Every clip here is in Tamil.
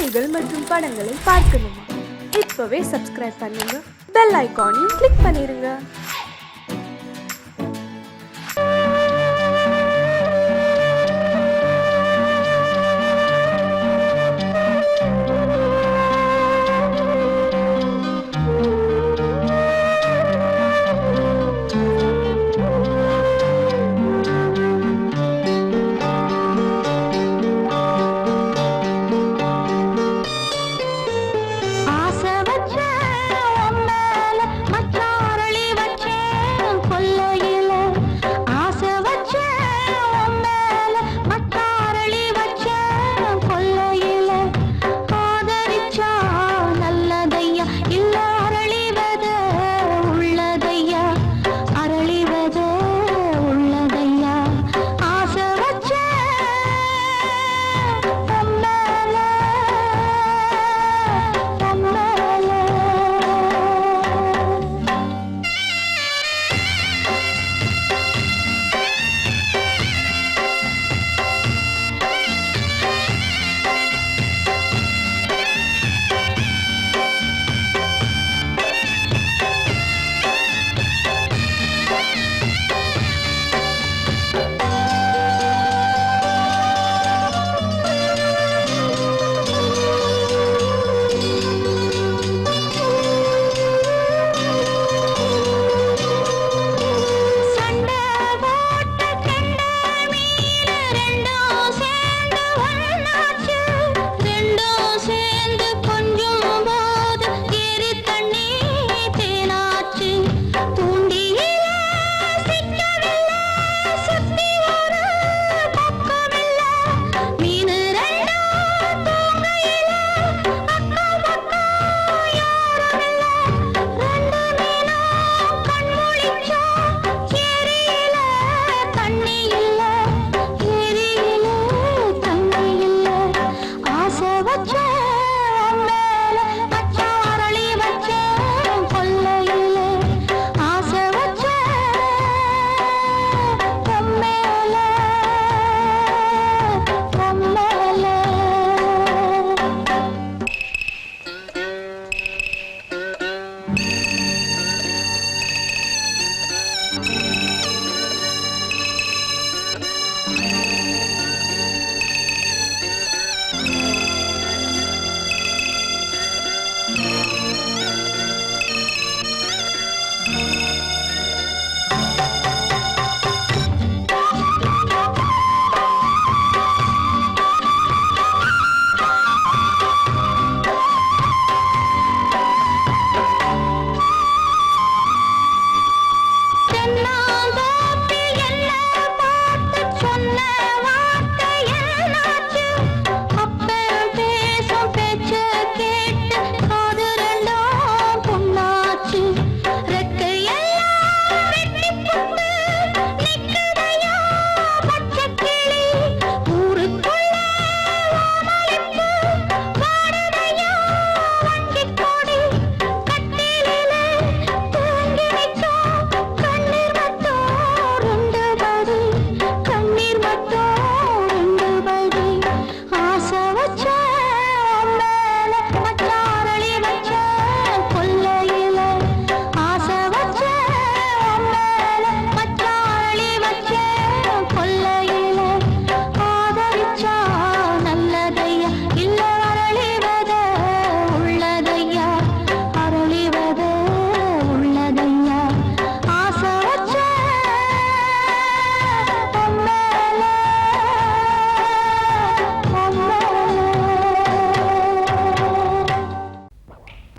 செய்திகள் மற்றும் படங்களை பார்க்கணுமா? இப்பவே சப்ஸ்கிரைப் பண்ணுங்க, பெல் ஐகானையும் கிளிக் பண்ணிருங்க.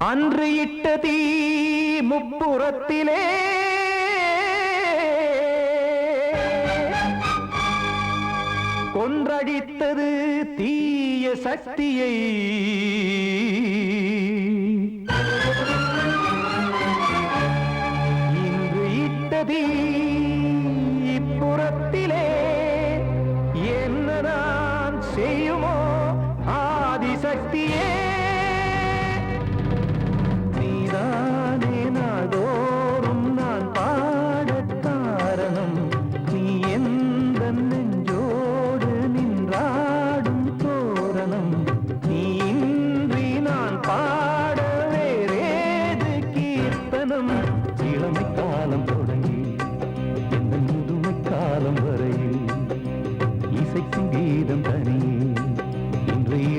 அன்று இட்ட தீ முப்புறத்திலே கொன்றடித்தது தீய சக்தியை. இன்று இட்ட தீ இப்புறத்திலே என்னதான் செய்யுமோ ஆதிசக்தியே. நீ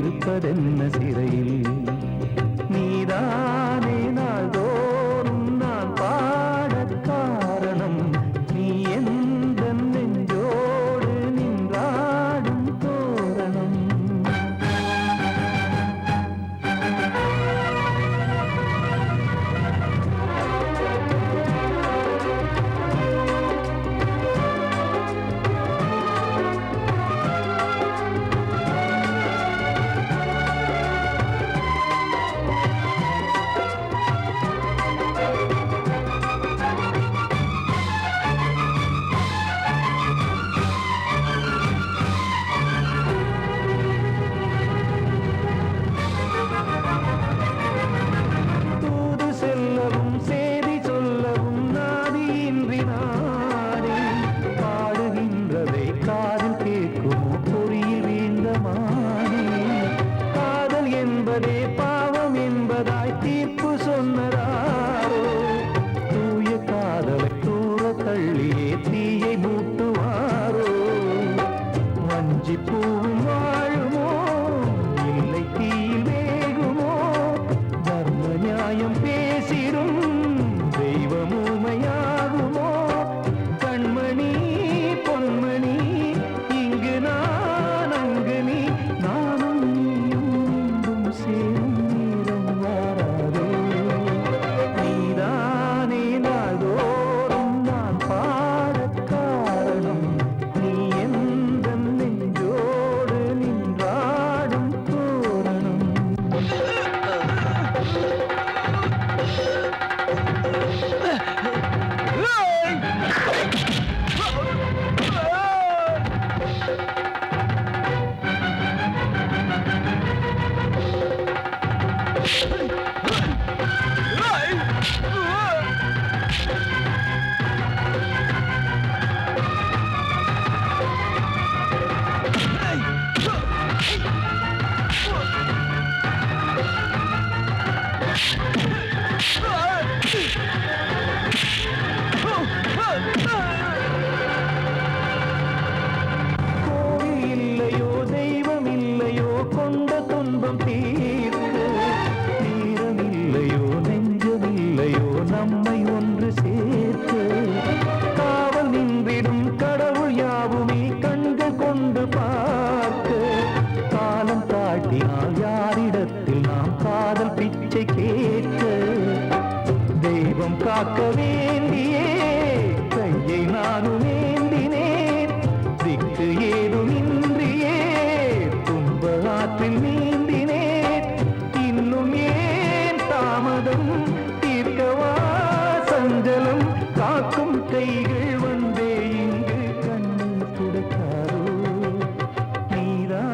இருப்பதென்ன சிறையில் நீதானே நாள்தோறும் நான் பாடக் காரணம் நீ எந்த நெஞ்சோடு நின்றாடும் தோரணம் பாவம் என்பதாய் தீர்ப்பு சொன்னதாரோ தூய காதலை தூர தள்ளியே தீயை மூட்டுவாரோ வஞ்சி பூவும் வாழுமோ இல்லை தீயில் வேகுமோ தர்ம நியாயம் பேசிடும் தெய்வம் ஊமையாகுமோ கண்மணி பொன்மணி இங்கு நான் அங்கு நீ நானும் சேரும் நீரம் வாராதே நீதானே நாள்தோறும் நான் பாடக் காரணம் நீ எந்த நெஞ்சோடு நின்றாடும் தோரணம் கோவில் இல்லையோ தெய்வம் இல்லையோ கொண்ட துன்பம் தீர்க்க நேரம் இல்லையோ நெஞ்சம் இல்லையோ நம்மை ஒன்று சேர்க்க காவல் நின்றிடும் கடவுள் யாவுமே கண்கள் கொண்டு பார்க்க காலம் காட்டினால் யாரிடத்தில் நாம் காதல் பிச்சை கேட்க தெய்வம் காக்க வேண்டியே கையை நானும் ஏந்தினேன் திக்கு ஏதும் இன்றியே துன்ப ஆற்றில் நீந்தினேன் இன்னும் ஏன் தாமதம் தீர்க்கவா சஞ்சலம் காக்கும் கைகள் வந்தே இங்கு கண்ணீர் துடைக்காதோ நீதானே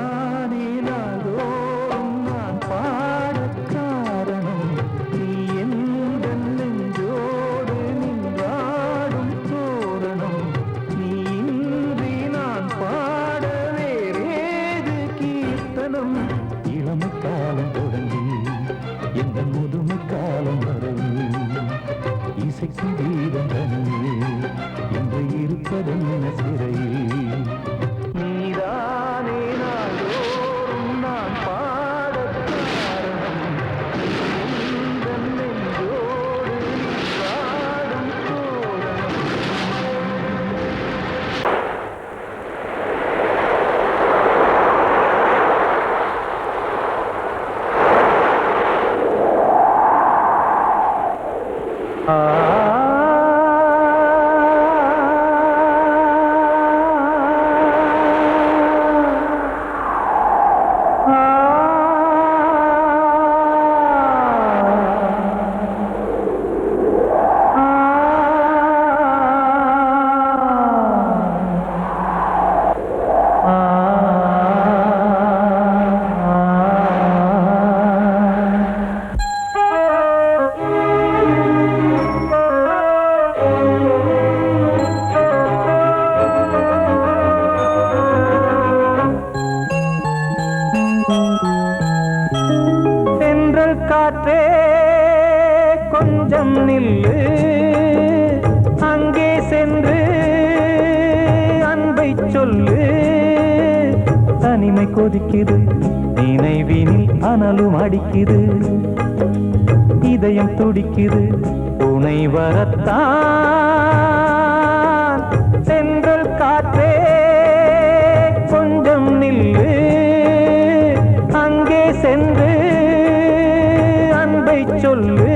நாள்தோறும் நான் பாடக் காரணம் நீ எந்த நெஞ்சோடு நின்றாடும் தோரணம் நீ இன்றி நான் பாட வேறேது கீர்த்தனம் இளமை காலம் தொடங்கி எந்த முதுமை காலம் வரையில் இசைக்கு வீதம் தனியே என்று இருப்பதென்ன சிறையில் நீதானே நாள்தோறும் நான் பாடக் காரணம் எந்த நெஞ்சோடு நின்றாடும் தோரணம் காற்றே கொஞ்சம் நில்லு அங்கே சென்று அன்பை சொல்லு தனிமை கொதிக்குது நினைவினில் அனலும் அடிக்குது, இதயம் துடிக்குது துணை வரத்தான். சென்றல் காற்றே கொஞ்சம் நில்லு, அங்கே சென்று அன்பை சொல்லு.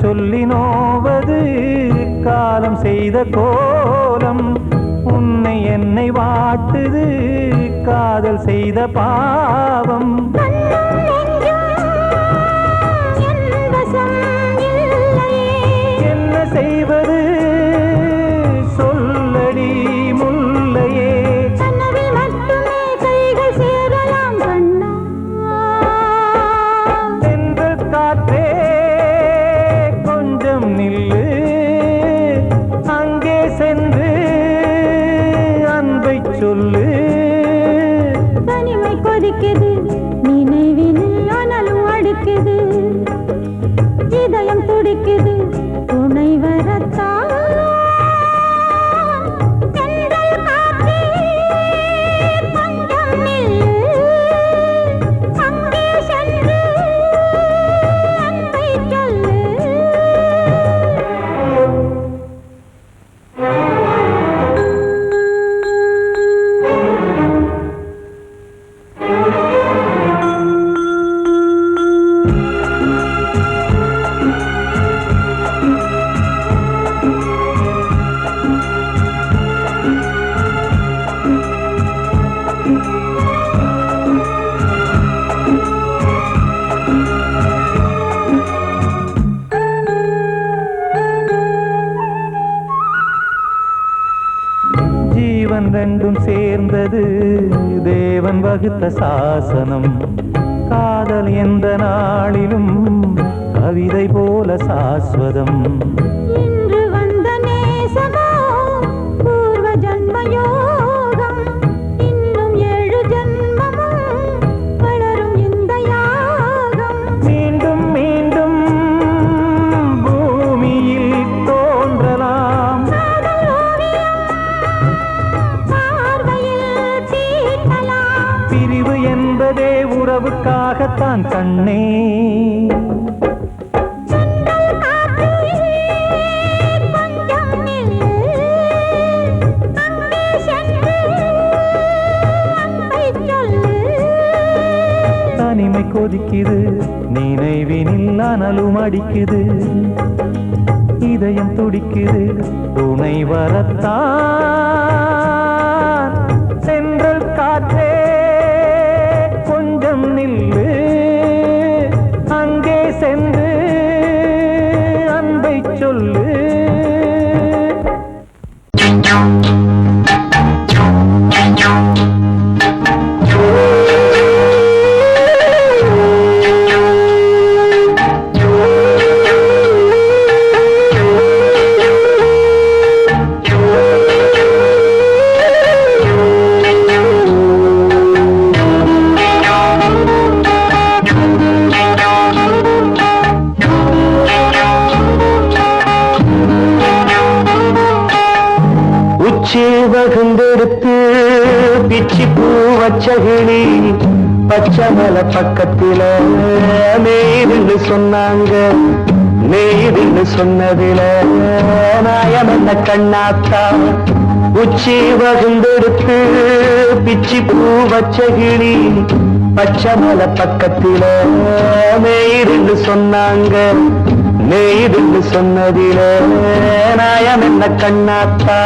சொல்லி நோவது காலம் செய்த கோலம், உன்னை என்னை வாட்டுது காதல் செய்த பாவம். என்ன செய்வது சொல்லடி முல்லையே, சென்றல் காற்றே நில்லு, அங்கே சென்று அன்பை சொல்லு. தனிமை கொதிக்குது, நினைவினில் அனலும் அடிக்குது, இதயம் துடிக்குது துணை வரத்தான். ஜீவன் ரெண்டும் சேர்ந்தது தேவன் வகுத்த சாசனம், காதல் எந்த நாளிலும் கவிதை போல சாஸ்வதம். இன்று வந்த நேசமோ பூர்வ ஜன்மயோகம், இன்னும் 7 ஜன்மமும் வளரும் இந்த யாகம். மீண்டும் மீண்டும் பூமியில் தோன்றலாம், பிரிவு என்பதே உறவுக்காகத்தான் கண்ணே. தனிமை கொதிக்குது, நினைவினில் அனலும் அடிக்குது, இதயம் துடிக்குது துணை வரத்தான். சென்றல் காற்றே கொஞ்சம் நில்லு, அங்கே சென்று அன்பை சொல்லு. வகுந்தெடுத்து பிச்சி பூ வச்சகிளி பச்சை மலை பக்கத்தில மேய்துன்னு சொன்னாங்க. மேய்துன்னு சொன்னதில நாயம் என்ன கண்ணாத்தா, உச்சி வகுந்தெடுத்து பிச்சி பூ வச்சகிளி பச்சை மலை பக்கத்தில மேய்துன்னு சொன்னாங்க. மேய்துன்னு சொன்னதில நாயம் என்ன கண்ணாத்தா.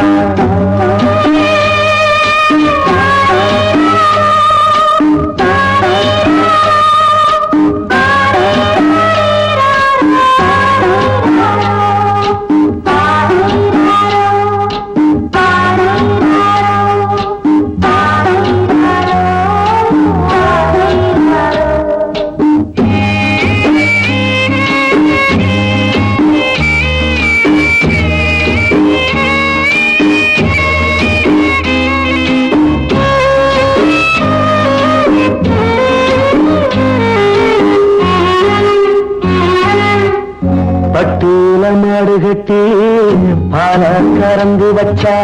பால கறந்து வச்சா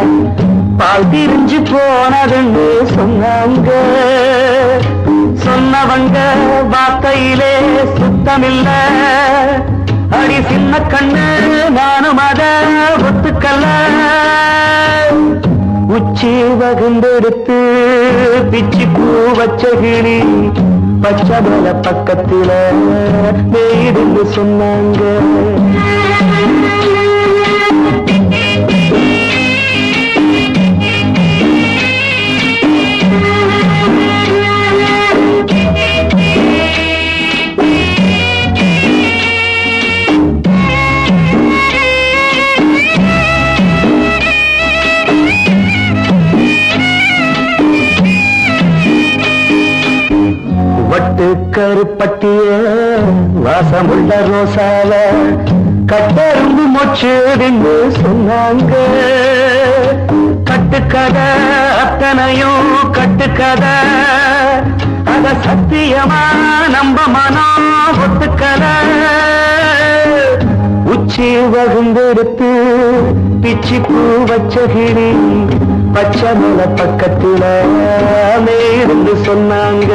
பால் திரிஞ்சு போனதுன்னு சொன்னாங்க. சொன்னவங்க வார்த்தையிலே சுத்தமில்ல. அடி சின்ன கண்ணு நானும் அத ஒத்துக்கல்ல. உச்சி வகுந்தெடுத்து பிச்சி பூ வச்ச கிளி பச்சை மலை பக்கத்தில மேடுன்னு சொன்னாங்க. கருப்பட்டிய வாசமுள்ள ரோசால கட்டெரும்பு மொச்சுன்னு சொன்னாங்க. கட்டுக்கதை அத்தனையும் கட்டுக்கதை, அத சத்தியமா நம்ப மனம் ஒத்துக்கதை. உச்சி வகுந்தெடுத்து பிச்சி பூ வச்ச கிளி பச்சை மலை பக்கத்தில மேருந்து சொன்னாங்க.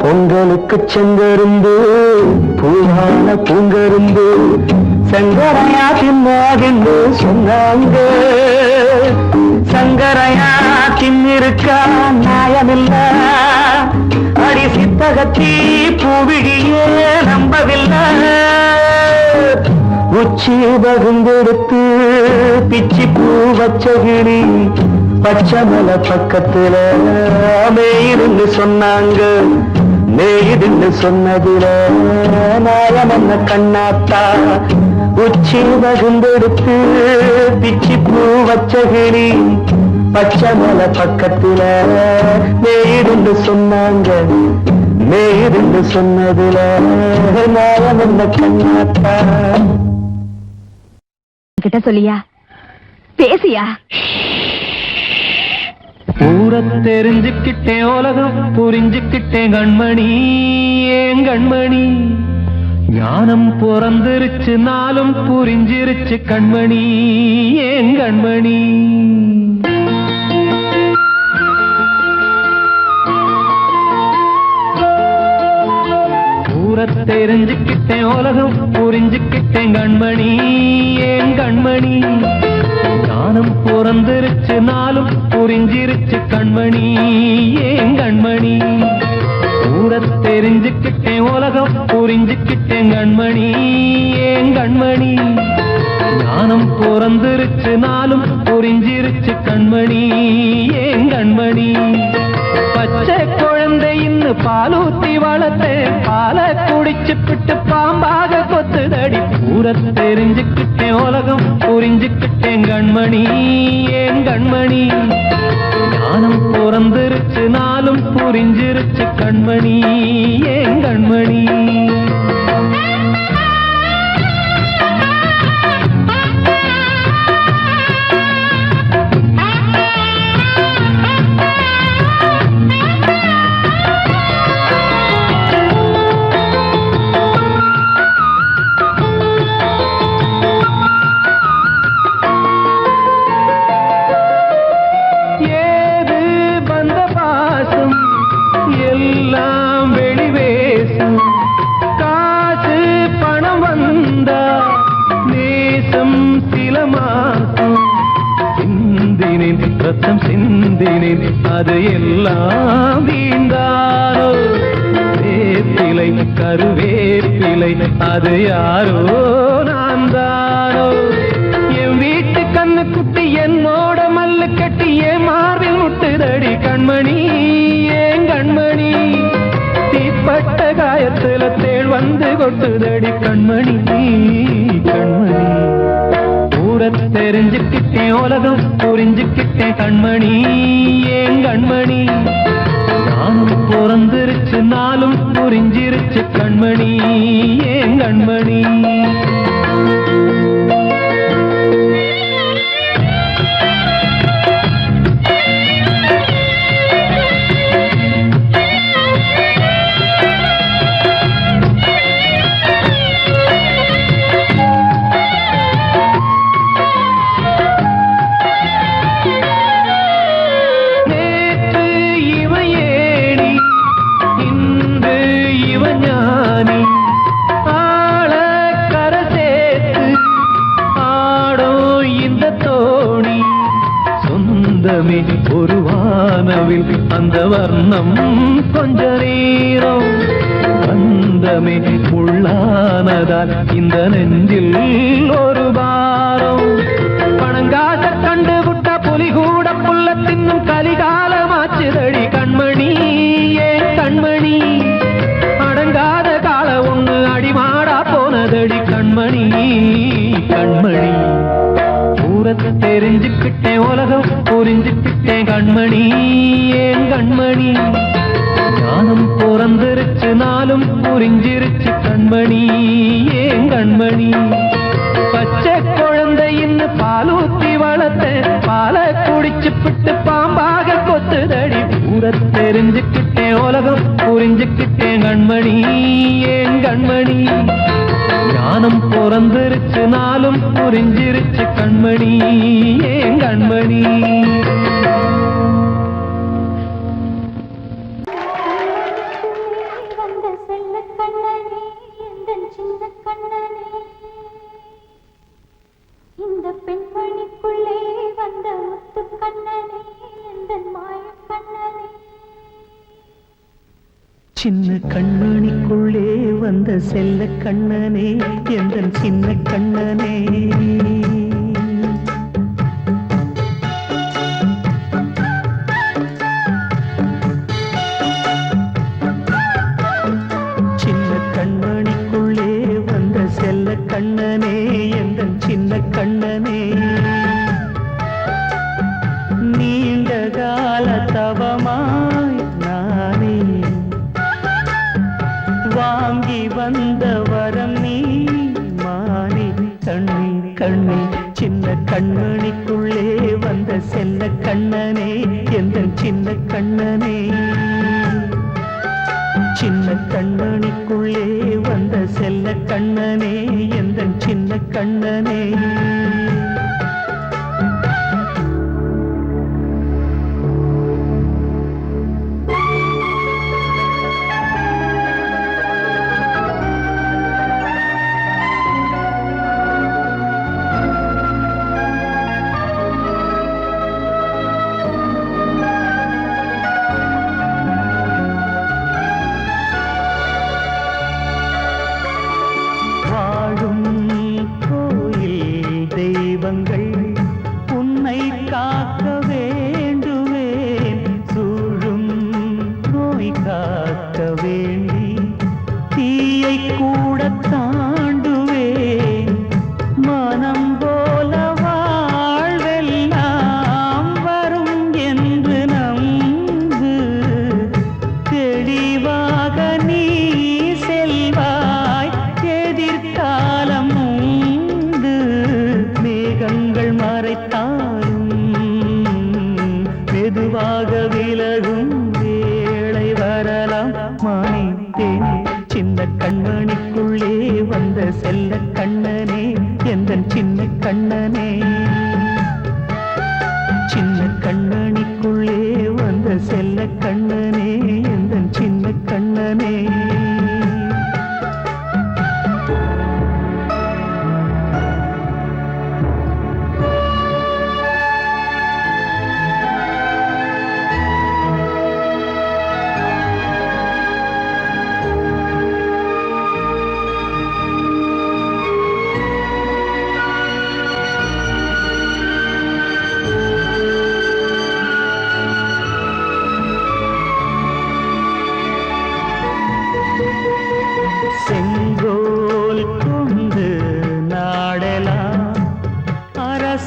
பொங்கலுக்கு செங்கருந்து பூவான பூங்கருந்து சங்கரையா தின்னாகின்னு சொன்னாங்க. சங்கரையா தின்னிருக்கா நியாயமில்ல. அடி சித்தகத்தி பூவிழியே நம்பவில்லை. உச்சி வகுந்தெடுத்து பிச்சி பூ வச்ச கிளி பச்சை மலை பக்கத்துல மேயிருந்து சொன்னாங்க. மேயிருந்து சொன்னதுல நாயம் என்ன கண்ணாத்தா. உச்சி வகுந்தெடுத்து பிச்சி பூ வச்ச கிளி பச்சை மலை பக்கத்துல மேயிருந்து சொன்னாங்க. மேயிருந்து சொன்னதுல நாயம் என்ன கண்ணாத்தா. கிட்ட சொல்லியா பேசியா? ஊர தெரிஞ்சுக்கிட்டேன், உலகம் புரிஞ்சுக்கிட்டேன் கண்மணி, ஏன் கண்மணி. ஞானம் பிறந்திருச்சு, நாளும் புரிஞ்சிருச்சு கண்மணி, ஏன் கண்மணி. ஊர தெரிஞ்சுக்கிட்டேன், உலகம் புரிஞ்சுக்கிட்டேன் கண்மணி, ஏன் கண்மணி. ஞானம் பிறந்திருச்சு, நாளும் புரிஞ்சிருச்சு கண்மணி, ஏன் கண்மணி. ஊர தெரிஞ்சுக்கிட்டேன், உலகம் புரிஞ்சுக்கிட்டேன் கண்மணி, ஏன் கண்மணி. ஞானம் பிறந்திருச்சு, நாளும் புரிஞ்சிருச்சு கண்மணி, ஏன் கண்மணி. பச்சை குழந்தை இன்னு பாலூத்தி வளர்த்தேன், பாலை குடிச்சு பிட்டு பாம்பாக கொத்துதடி. ஊர தெரிஞ்சுக்கிட்டேன், உலகம் புரிஞ்சுக்கிட்டேன் கண்மணி, ஏன் கண்மணி. ஞானம் பிறந்திருச்சு, நாளும் புரிஞ்சிருச்சு கண்மணி, ஏன் கண்மணி. ரத்தம் சிந்தினேன், அது எல்லாம் வீண்டாரோ. வேப்பிலை கருவேப்பிலை அது யாரோ நான் தானோ. என் வீட்டு கண்ணு குட்டி என்னோட மல்லு கட்டி என் மார்பில் முட்டுதடி கண்மணி, ஏன் கண்மணி. தீப்பட்ட காயத்துல தேள் வந்து கொட்டுதடி கண்மணி கண்மணி. ஊரை தெரிஞ்சுக்கிட்டேன் உலகம் புரிஞ்சுக்கிட்டேன் கண்மணி ஏன் கண்மணி. நானும் பிறந்திருச்சு நாளும் புரிஞ்சிருச்சு கண்மணி ஏன் கண்மணி. ஒரு வானவில் அந்த வர்ணம் கொஞ்ச நேரம் வந்தமே உள்ளானதால் இந்த நெஞ்சில் ஒரு பாரம். பணங்காச கண்டு விட்ட புலி கூட புல்ல தின்னும் கலிகாலமாச்சுதடி கண்மணி ஏன் கண்மணி. அடங்காத கால ஒண்ணு அடிமாடா போனதடி கண்மணி கண்மணி. ஊரத்தை தெரிஞ்சுக்கிட்டேன் உலகம் புரிஞ்சுக்கிட்டேன் கண்மணி ஏன் கண்மணி. ஞானம் பிறந்திருச்சு நாளும் புரிஞ்சிருச்சு கண்மணி ஏன் கண்மணி. பச்சை குழந்தையின்னு பாலூத்தி வளர்த்த பாலை குடிச்சு பிட்டு பாம்பாக கொத்துதடி. ஊரத்தை தெரிஞ்சுக்கிட்டேன் உலகம் புரிஞ்சுக்கிட்டேன் கண்மணி ஏன் கண்மணி. ஞானம் பிறந்திருச்சு நாளும் புரிஞ்சிருச்சு கண்மணி ஏன் கண்மணி. இந்த பெண்மணிக்குள்ளே வந்த முத்து கண்ணனே எந்த மாய கண்ணனே. சின்ன கண்மணிக்குள்ளே வந்த செல்ல கண்ணனே எந்தன் சின்ன கண்ணனே. சின்ன கண்மணிக்குள்ளே வந்த செல்ல கண்ணனே எந்தன் சின்ன கண்ணனே. நீண்ட கால தவமாய் நானே வாங்கி வந்த வரம் நீ மானே கண்ணே கண்ணே. சின்ன கண்மணிக்குள்ளே வந்த செல்ல கண்ணனே எந்தன் சின்ன கண்ணனே. சின்ன கண்மணிக்குள்ளே வந்த செல்ல கண்ணனே எந்தன் சின்ன கண்ணனே. உன்னை காக்க வேண்டுவேன் சூழும் நோய் காக்க வேண்டி தீயை கூட தாண்டுவேன். மனம் போல வாழ்வெல்லாம் வரும் என்று நம்பு. தெளிவாக நீ செல்வாய் எதிர்காலம் உண்டு. மேகங்கள் மறைத்தாலும் மெதுவாக விலகும் வேளை வரலாம் மானே தேனே. சின்ன கண்மணிக்குள்ளே வந்த செல்ல கண்ணனே எந்தன் சின்ன கண்ணனே. சின்ன கண்மணிக்குள்ளே வந்த செல்ல கண்ணனே எந்தன் சின்ன கண்ணனே.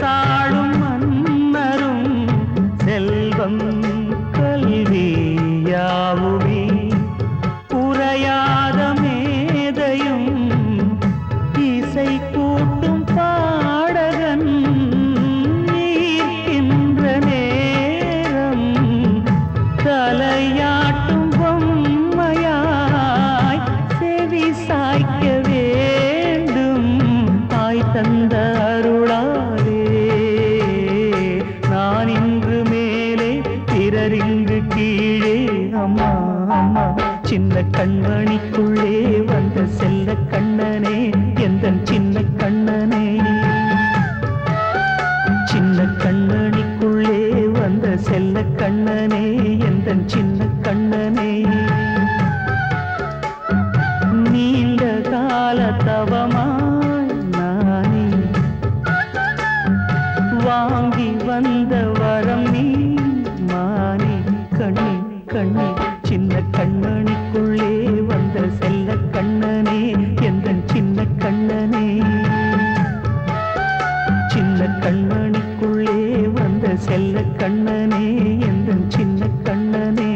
அரசாளும் மன்னரும் செல்வம் கல்வி யாவுமே உரையாத மேதையும் இசை கூட்டும் பாடகன் ஈர்க்கின்ற நேரம் தலையாட்டும் பொம்மையாய் செவி சாய்க்க வேண்டும் தாய் தந்த அருளாலே நான் இன்று மேலே பிறரிங்கு கீழே அம்மா அம்மா சின்ன கண்மணிக்குள்ளே வந்த செல்ல கண்ணனே எந்தன் சின்ன கண்ணனே சின்ன கண்ணனிக்குள்ளே வந்த செல்ல கண்ணனே எந்தன் சின்ன கண்ணனே நீண்ட கால தவமாய் நானே வாங்கி வந்த வரம் நீ மானே கண்ணே கண்ணே சின்ன கண்ணனிக்குள்ளே வந்த செல்ல கண்ணனே எந்தன் சின்ன கண்ணனே சின்ன கண்ணனிக்குள்ளே வந்த செல்ல கண்ணனே எந்தன் சின்ன கண்ணனே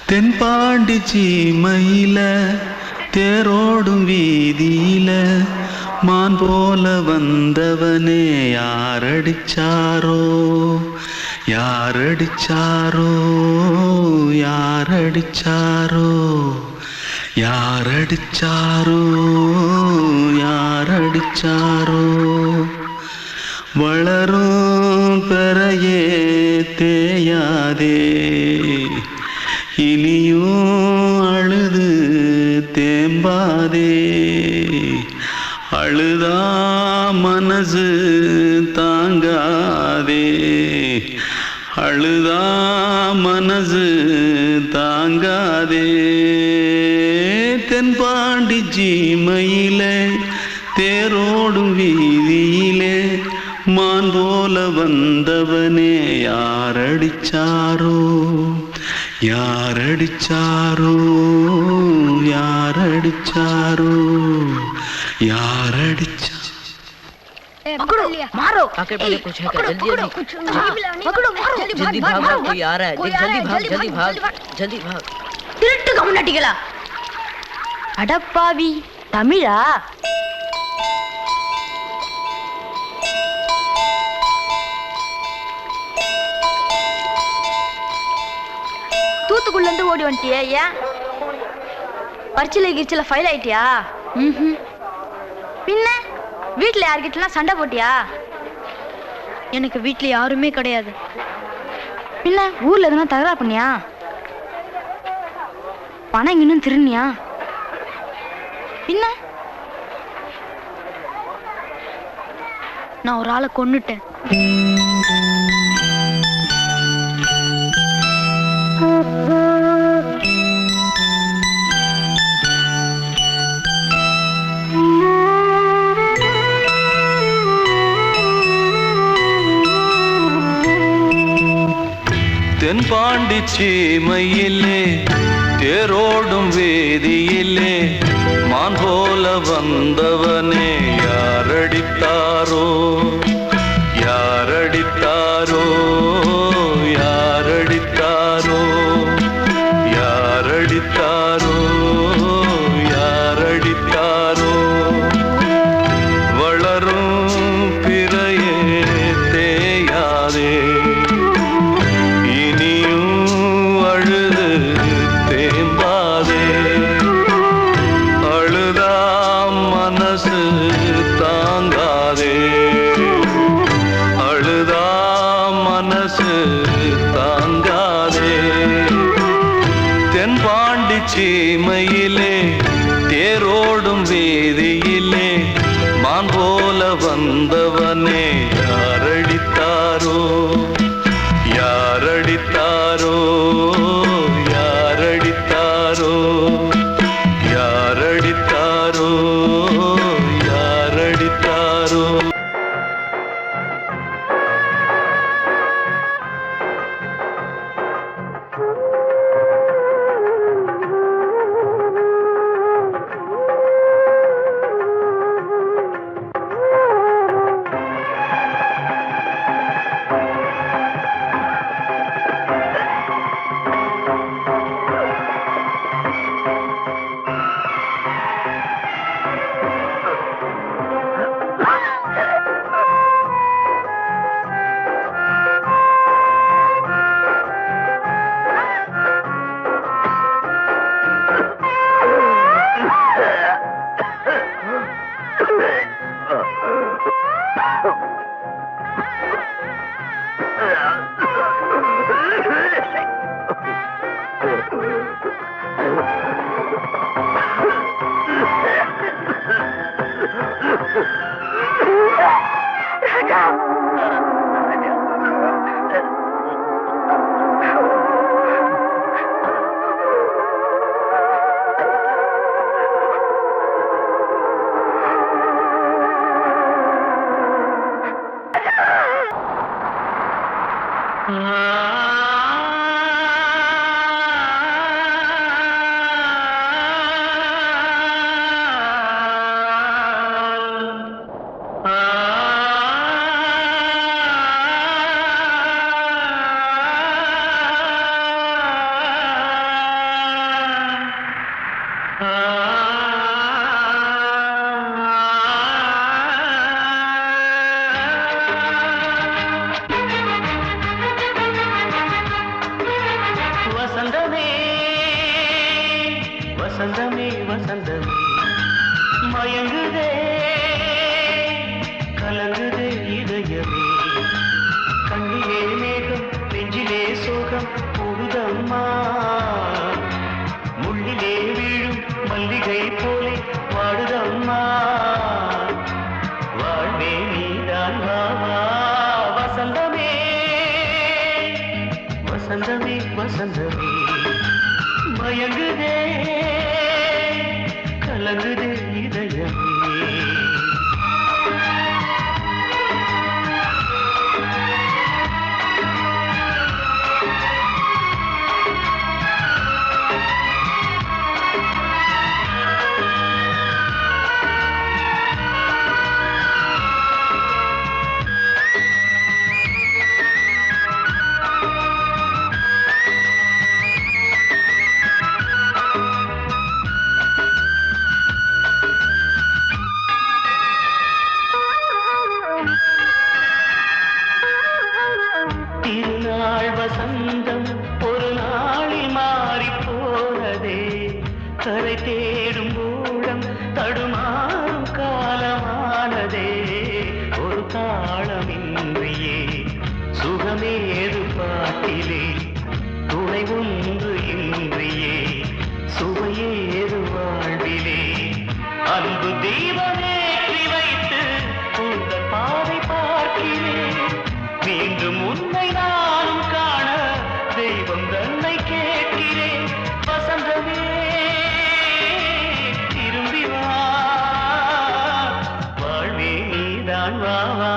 தென்பாண்டி சீமையில தேரோடும் வீதியில மான் போல வந்தவனே யாரடிச்சாரோ யாரடிச்சாரோ யாரடிச்சாரோ யாரடிச்சாரோ யாரடிச்சாரோ வளரும் பெறையே தேயாதே இனியும் அழுது தேம்பாதே அழுதா மனசு தாங்காதே அழுதா மனசு தாங்காதே தென்பாண்டி சீமையிலே தேரோடும் வீதியிலே மான் போல வந்தவனே யாரடிச்சாரோ யாரடிச்சாரோ யாரடிச்சாரோ யாரடிச்சா मारो आके पहले कुछ है क्या जल्दी जल्दी भाग भाग कोई आ रहा है जल्दी भाग जल्दी भाग திருட்டு கம்முனட்டிகளா அடப்பாவி தமிழா தூத்துக்குள்ள இருந்து ஓடி வந்துட்டியா ஏன் பரிச்சையில கிரிச்சில ஃபைல் ஆயிட்டியா பின்ன வீட்டுல யார்கிட்டலாம் சண்டை போட்டியா எனக்கு வீட்டுல யாருமே கிடையாது பின்ன ஊர்ல எதுனா தகராறு பண்ணியா பணம் இன்னும் திருநியா பின்ன நான் ஒரு ஆளை கொன்னுட்டேன் தென்பாண்டி சீமையிலே தேரோடும் வேதியிலே மான் போல வந்தவனே யாரடித்தாரோ யாரடித்தாரோ யாரடித்தாரோ யாரடித்தாரோ யாரடித்தாரோ வளரும் பிறையே தேயாதே சீமையிலே தேரோடும் வேதியிலே மான் போல வந்தவனே யாரடித்தாரோ யாரடித்தாரோ யாரடித்தாரோ யாரடித்தாரோ வசந்தமே வசந்தமே வசந்தமே மயங்குதே கலங்குதே இதயமே கண்ணிலே மேகம் நெஞ்சிலே சோகம் போடுதம்மா முள்ளிலே வீழும் மல்லிகை போலே வாடுதம்மா வாழ்வே நீதான் வாவா வசந்தமே வசந்தமே வசந்தமே மயங்குதே கலங்குதே இதயமே திருநாள் வசந்தம் ஒரு நாளில் மாறி போனதே கரை தேடும் ஊழம் தடுமாறும் காலமானதே ஒரு தாளமின்றியே சுகமேது பாட்டிலே துணை ஒன்று இன்றியே சுவையேது வாழ்விலே அன்பு தீபமேற்றி வைத்து உங்கள் பாதை பார்க்கிறேன் மீண்டும் உன்னை நானும் காண தெய்வம் தன்னை கேட்கிறேன் வசந்தமே திரும்பி வா வாழ்வே நீதான் வா வா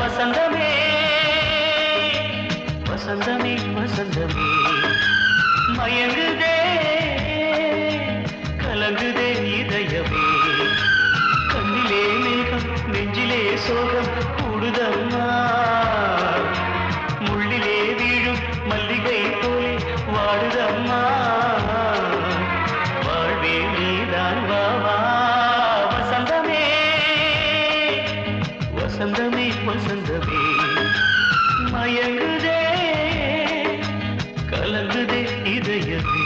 வசந்தமே வசந்தமே வசந்தமே மயங்குதே கலங்குதே இதயமே கண்ணிலே மேகம் நெஞ்சிலே சோகம் கூடுதம்மா முள்ளிலே வீழும் மல்லிகை போலே வாடுதம்மா வாழ்வே நீதான் வா வா வசந்தமே வசந்தமே வசந்தமே மயங்குதே கலங்குதே இதயமே